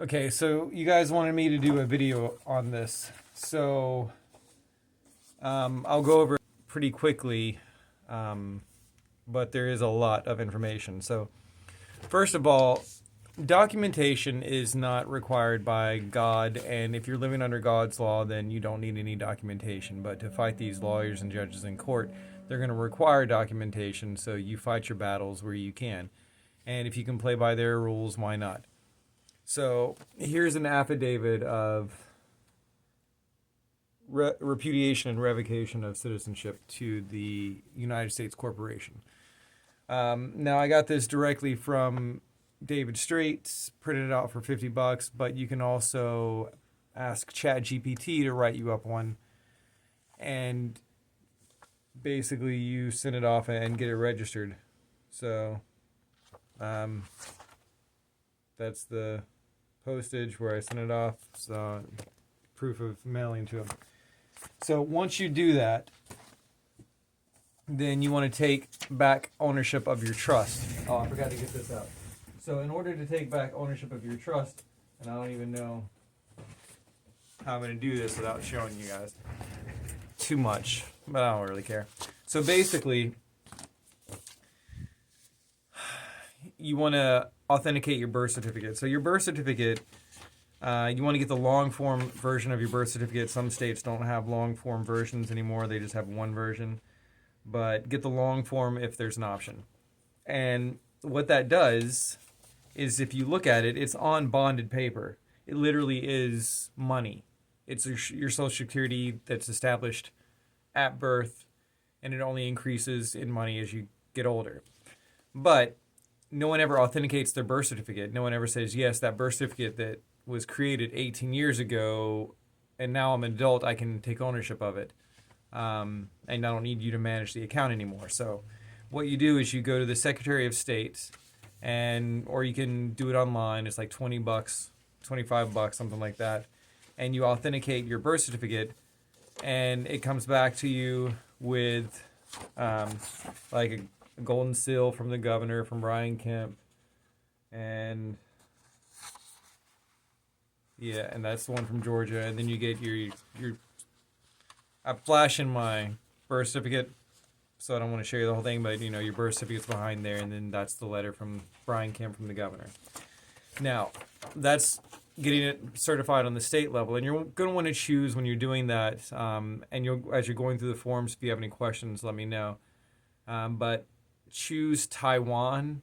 Okay, so you guys wanted me to do a video on this. So I'll go over it pretty quickly, um, but there is a lot of information. So, first of all, documentation is not required by God, and if you're living under God's law, then you don't need any documentation. But to fight these lawyers and judges in court, they're going to require documentation, so you fight your battles where you can. And if you can play by their rules, why not? So here's an affidavit of repudiation and revocation of citizenship to the United States Corporation. Now I got this directly from David Straits, printed it out for $50, but you can also ask ChatGPT to write you up one, and basically you send it off and get it registered. So that's the postage where I sent it off. So proof of mailing to them. So once you do that, then you want to take back ownership of your trust. Oh, I forgot to get this out. So in order to take back ownership of your trust, and I don't even know how I'm going to do this without showing you guys too much, but I don't really care. So basically, you want to authenticate your birth certificate. So your birth certificate, you want to get the long form version of your birth certificate. Some states don't have long form versions anymore. They just have one version. But get the long form if there's an option. And what that does is, if you look at it, it's on bonded paper. It literally is money. It's your Social Security that's established at birth, and it only increases in money as you get older. But no one ever authenticates their birth certificate. No one ever says, yes, that birth certificate that was created 18 years ago, and now I'm an adult, I can take ownership of it. And I don't need you to manage the account anymore. So what you do is you go to the Secretary of State, or you can do it online. It's like $20, $25, something like that. And you authenticate your birth certificate, and it comes back to you with like a golden seal from the governor, from Brian Kemp, and yeah, and that's the one from Georgia. And then you get your I'm flashing my birth certificate, so I don't want to show you the whole thing, but your birth certificate's behind there, and then that's the letter from Brian Kemp from the governor. Now, that's getting it certified on the state level, and you're going to want to choose when you're doing that, and as you're going through the forms, if you have any questions, let me know. But choose Taiwan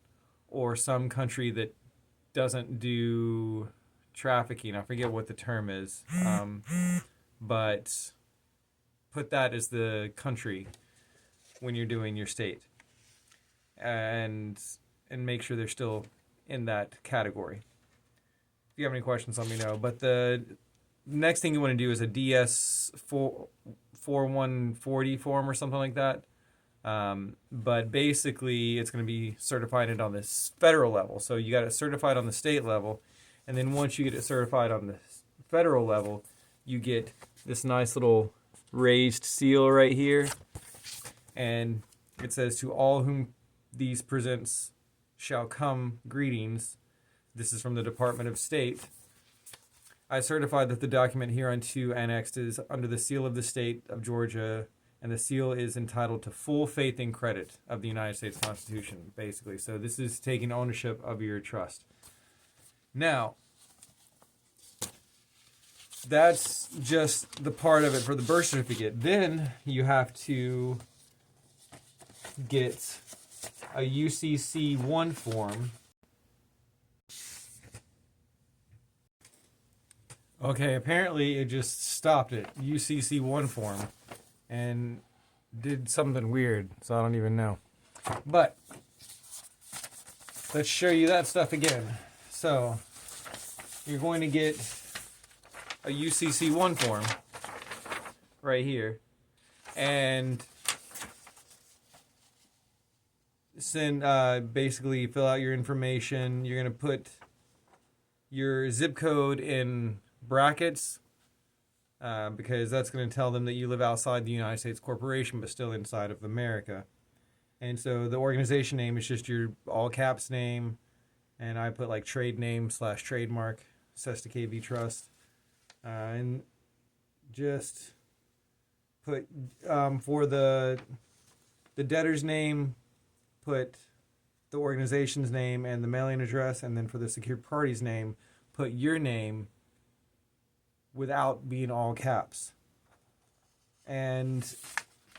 or some country that doesn't do trafficking. I forget what the term is, but put that as the country when you're doing your state, and make sure they're still in that category. If you have any questions, let me know. But the next thing you want to do is a DS 4140 form or something like that. But basically, it's going to be certified on this federal level. So you got it certified on the state level, and then once you get it certified on the federal level, you get this nice little raised seal right here, and it says, "To all whom these presents shall come greetings." This is from the Department of State. I certify that the document hereunto annexed is under the seal of the state of Georgia, and the seal is entitled to full faith and credit of the United States Constitution, basically. So this is taking ownership of your trust. Now, that's just the part of it for the birth certificate. Then you have to get a UCC1 form. Okay, apparently it just stopped it. UCC1 form. And did something weird, so I don't even know. But let's show you that stuff again. So you're going to get a UCC1 form right here, and basically fill out your information. You're going to put your zip code in brackets, because that's going to tell them that you live outside the United States Corporation but still inside of America. And so the organization name is just your all caps name, and I put like trade name / trademark. Sesta KV Trust, and just put for the debtor's name, put the organization's name and the mailing address, and then for the secured party's name, put your name without being all caps. And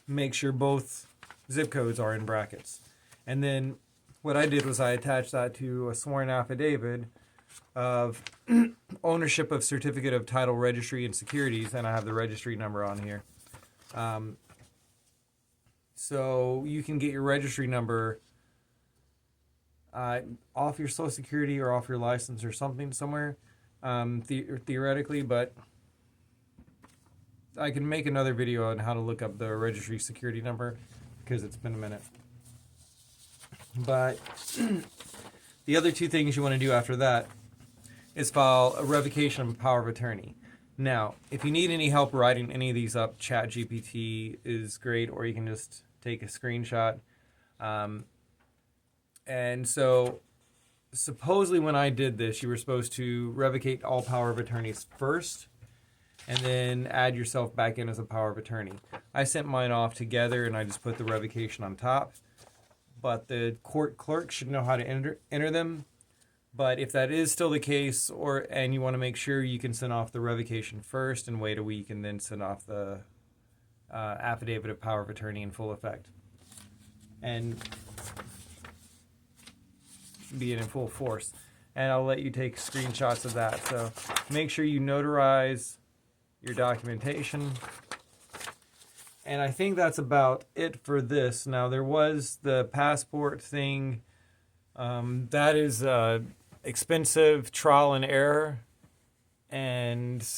make sure both zip codes are in brackets. And then what I did was I attached that to a sworn affidavit of ownership of certificate of title, registry, and securities, and I have the registry number on here. So you can get your registry number off your Social Security or off your license or something somewhere, theoretically, but I can make another video on how to look up the registry security number because it's been a minute. But the other two things you want to do after that is file a revocation of power of attorney. Now, if you need any help writing any of these up, ChatGPT is great, or you can just take a screenshot. And so, supposedly when I did this, you were supposed to revocate all power of attorneys first, and then add yourself back in as a power of attorney. I sent mine off together, and I just put the revocation on top. But the court clerk should know how to enter them. But if that is still the case, and you want to make sure, you can send off the revocation first and wait a week, and then send off the affidavit of power of attorney in full effect, and be in full force. And I'll let you take screenshots of that. So make sure you notarize your documentation. And I think that's about it for this. Now, there was the passport thing. That is expensive trial and error. And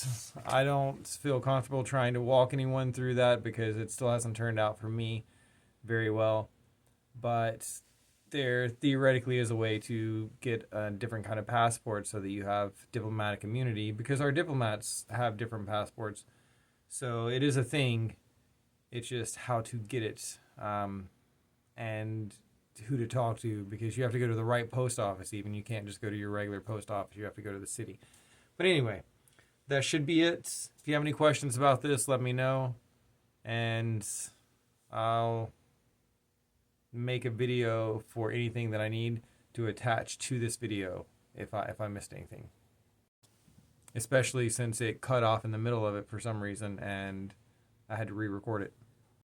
I don't feel comfortable trying to walk anyone through that because it still hasn't turned out for me very well. But there theoretically is a way to get a different kind of passport so that you have diplomatic immunity, because our diplomats have different passports. So it is a thing. It's just how to get it and who to talk to, because you have to go to the right post office even. You can't just go to your regular post office. You have to go to the city. But anyway, that should be it. If you have any questions about this, let me know. And I'll make a video for anything that I need to attach to this video if I missed anything. Especially since it cut off in the middle of it for some reason and I had to re-record it.